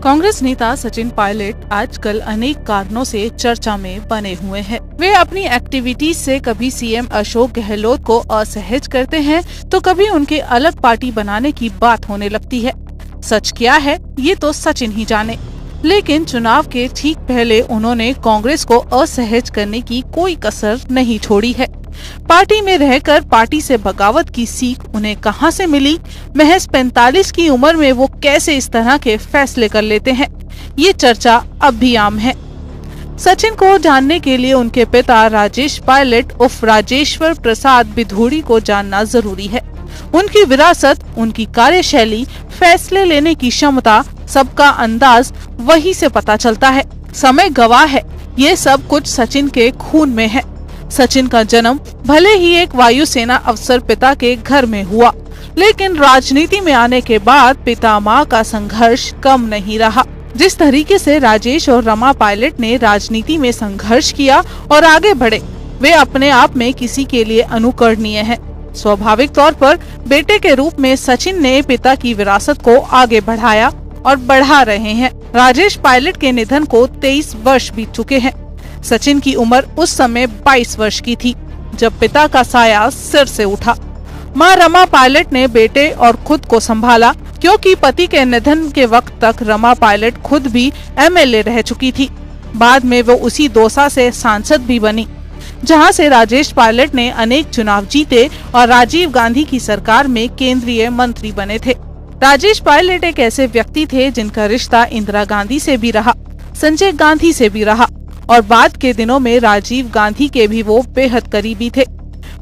कांग्रेस नेता सचिन पायलट आजकल अनेक कारणों से चर्चा में बने हुए हैं। वे अपनी एक्टिविटीज से कभी सीएम अशोक गहलोत को असहज करते हैं तो कभी उनके अलग पार्टी बनाने की बात होने लगती है। सच क्या है ये तो सचिन ही जाने, लेकिन चुनाव के ठीक पहले उन्होंने कांग्रेस को असहज करने की कोई कसर नहीं छोड़ी है। पार्टी में रहकर पार्टी से बगावत की सीख उन्हें कहां से मिली, महज 45 की उम्र में वो कैसे इस तरह के फैसले कर लेते हैं, ये चर्चा अब भी आम है। सचिन को जानने के लिए उनके पिता राजेश पायलट उर्फ राजेश्वर प्रसाद बिधूड़ी को जानना जरूरी है। उनकी विरासत, उनकी कार्यशैली, फैसले लेने की क्षमता, सबका अंदाज वही से पता चलता है। समय गवाह है, ये सब कुछ सचिन के खून में है। सचिन का जन्म भले ही एक वायुसेना अफसर पिता के घर में हुआ, लेकिन राजनीति में आने के बाद पिता माँ का संघर्ष कम नहीं रहा। जिस तरीके से राजेश और रमा पायलट ने राजनीति में संघर्ष किया और आगे बढ़े, वे अपने आप में किसी के लिए अनुकरणीय है। स्वाभाविक तौर पर बेटे के रूप में सचिन ने पिता की विरासत को आगे बढ़ाया और बढ़ा रहे हैं। राजेश पायलट के निधन को 23 वर्ष बीत चुके हैं। सचिन की उम्र उस समय 22 वर्ष की थी जब पिता का साया सिर से उठा। मां रमा पायलट ने बेटे और खुद को संभाला, क्योंकि पति के निधन के वक्त तक रमा पायलट खुद भी एमएलए रह चुकी थी। बाद में वो उसी दौसा से सांसद भी बनी, जहां से राजेश पायलट ने अनेक चुनाव जीते और राजीव गांधी की सरकार में केंद्रीय मंत्री बने थे। राजेश पायलट एक ऐसे व्यक्ति थे जिनका रिश्ता इंदिरा गांधी से भी रहा, संजय गांधी से भी रहा और बाद के दिनों में राजीव गांधी के भी वो बेहद करीबी थे।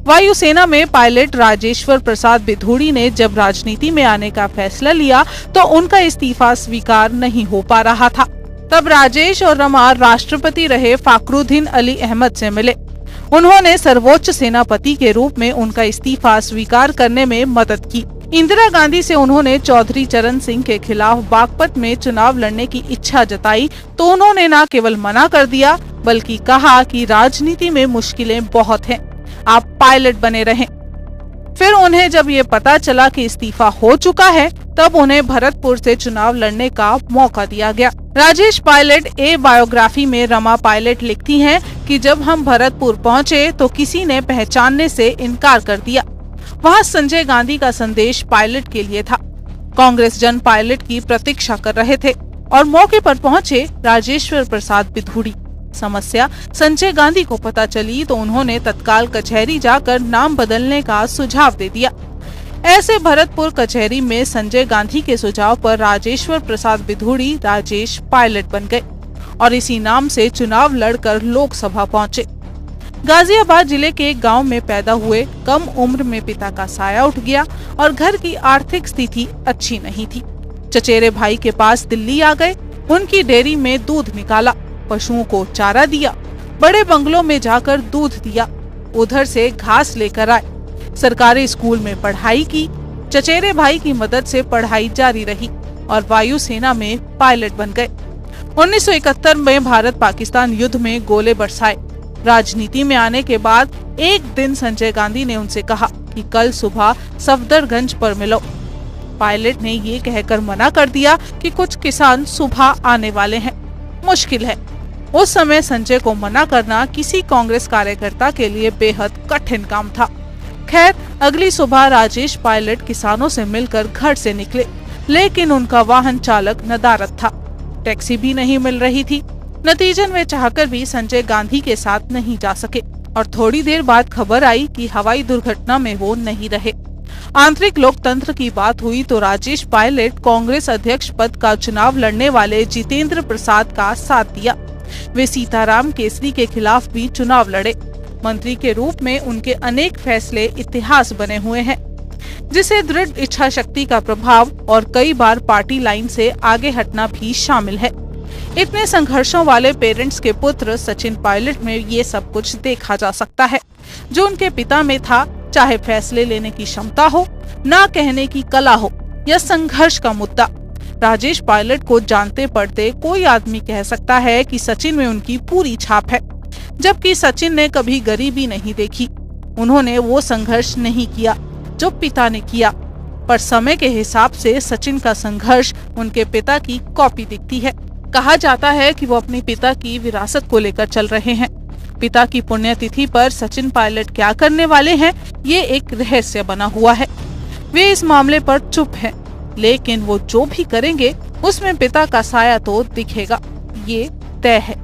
वायुसेना में पायलट राजेश्वर प्रसाद बिधूड़ी ने जब राजनीति में आने का फैसला लिया तो उनका इस्तीफा स्वीकार नहीं हो पा रहा था। तब राजेश और रमा राष्ट्रपति रहे फखरुद्दीन अली अहमद से मिले। उन्होंने सर्वोच्च सेनापति के रूप में उनका इस्तीफा स्वीकार करने में मदद की। इंदिरा गांधी से उन्होंने चौधरी चरण सिंह के खिलाफ बागपत में चुनाव लड़ने की इच्छा जताई तो उन्होंने न केवल मना कर दिया बल्कि कहा कि राजनीति में मुश्किलें बहुत हैं, आप पायलट बने रहें। फिर उन्हें जब ये पता चला कि इस्तीफा हो चुका है तब उन्हें भरतपुर से चुनाव लड़ने का मौका दिया गया। राजेश पायलट ए बायोग्राफी में रमा पायलट लिखती हैं कि जब हम भरतपुर पहुंचे तो किसी ने पहचानने से इनकार कर दिया। वहां संजय गांधी का संदेश पायलट के लिए था। कांग्रेस जन पायलट की प्रतीक्षा कर रहे थे और मौके पर पहुंचे राजेश्वर प्रसाद बिधूड़ी। समस्या संजय गांधी को पता चली तो उन्होंने तत्काल कचहरी जाकर नाम बदलने का सुझाव दे दिया। ऐसे भरतपुर कचहरी में संजय गांधी के सुझाव पर राजेश्वर प्रसाद बिधूड़ी राजेश पायलट बन गए और इसी नाम से चुनाव लड़कर लोकसभा पहुंचे। गाजियाबाद जिले के एक गांव में पैदा हुए, कम उम्र में पिता का साया उठ गया और घर की आर्थिक स्थिति अच्छी नहीं थी। चचेरे भाई के पास दिल्ली आ गए, उनकी डेयरी में दूध निकाला, पशुओं को चारा दिया, बड़े बंगलों में जाकर दूध दिया, उधर से घास लेकर आए, सरकारी स्कूल में पढ़ाई की। चचेरे भाई की मदद से पढ़ाई जारी रही और वायुसेना में पायलट बन गए। 1971 में भारत पाकिस्तान युद्ध में गोले बरसाए। राजनीति में आने के बाद एक दिन संजय गांधी ने उनसे कहा कि कल सुबह सफदरगंज पर मिलो। पायलट ने ये कहकर मना कर दिया कि कुछ किसान सुबह आने वाले हैं, मुश्किल है। उस समय संजय को मना करना किसी कांग्रेस कार्यकर्ता के लिए बेहद कठिन काम था। खैर, अगली सुबह राजेश पायलट किसानों से मिलकर घर से निकले, लेकिन उनका वाहन चालक नदारद था, टैक्सी भी नहीं मिल रही थी। नतीजन वे चाहकर भी संजय गांधी के साथ नहीं जा सके और थोड़ी देर बाद खबर आई कि हवाई दुर्घटना में वो नहीं रहे। आंतरिक लोकतंत्र की बात हुई तो राजेश पायलट कांग्रेस अध्यक्ष पद का चुनाव लड़ने वाले जितेंद्र प्रसाद का साथ दिया। वे सीताराम केसरी के खिलाफ भी चुनाव लड़े। मंत्री के रूप में उनके अनेक फैसले इतिहास बने हुए हैं, जिसे दृढ़ इच्छा शक्ति का प्रभाव और कई बार पार्टी लाइन से आगे हटना भी शामिल है। इतने संघर्षों वाले पेरेंट्स के पुत्र सचिन पायलट में ये सब कुछ देखा जा सकता है जो उनके पिता में था, चाहे फैसले लेने की क्षमता हो, ना कहने की कला हो या संघर्ष का मुद्दा। राजेश पायलट को जानते पढ़ते कोई आदमी कह सकता है कि सचिन में उनकी पूरी छाप है, जबकि सचिन ने कभी गरीबी नहीं देखी। उन्होंने वो संघर्ष नहीं किया जो पिता ने किया। पर समय के हिसाब से सचिन का संघर्ष उनके पिता की कॉपी दिखती है। कहा जाता है कि वो अपने पिता की विरासत को लेकर चल रहे हैं। पिता की पुण्यतिथि पर सचिन पायलट क्या करने वाले हैं, ये एक रहस्य बना हुआ है। वे इस मामले पर चुप हैं, लेकिन वो जो भी करेंगे उसमें पिता का साया तो दिखेगा, ये तय है।